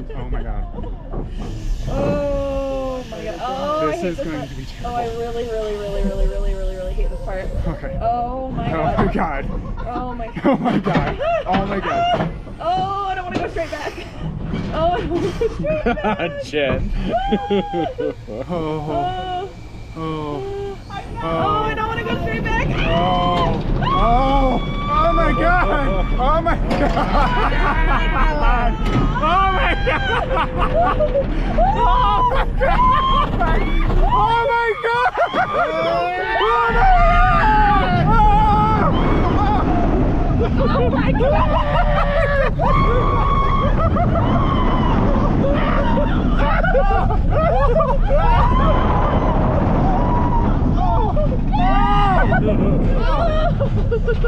god. Oh my god. Oh my god. Oh, This is going to be terrible. Oh, I really hate this part. Okay. Oh my god. Oh my god. Oh my god. Oh my god. Oh my god. Oh, I don't want to go straight back. Oh, I don't want to go straight back. Jen. Oh. Oh. Oh, I don't want to go straight back. Oh. Oh. Oh my god. Oh my god. Oh my god. Oh my god. Oh my god. Oh my god.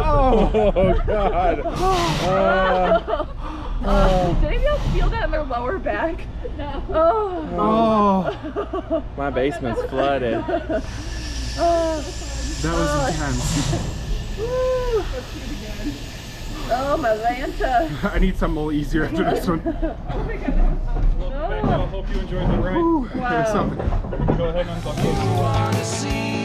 Oh god. Did any of y'all feel that in their lower back? No. Oh. My basement's flooded. That was intense. Oh, my Lanta. I need something a little easier after this one. I hope you enjoyed the ride. Wow. Go ahead and unbuckle.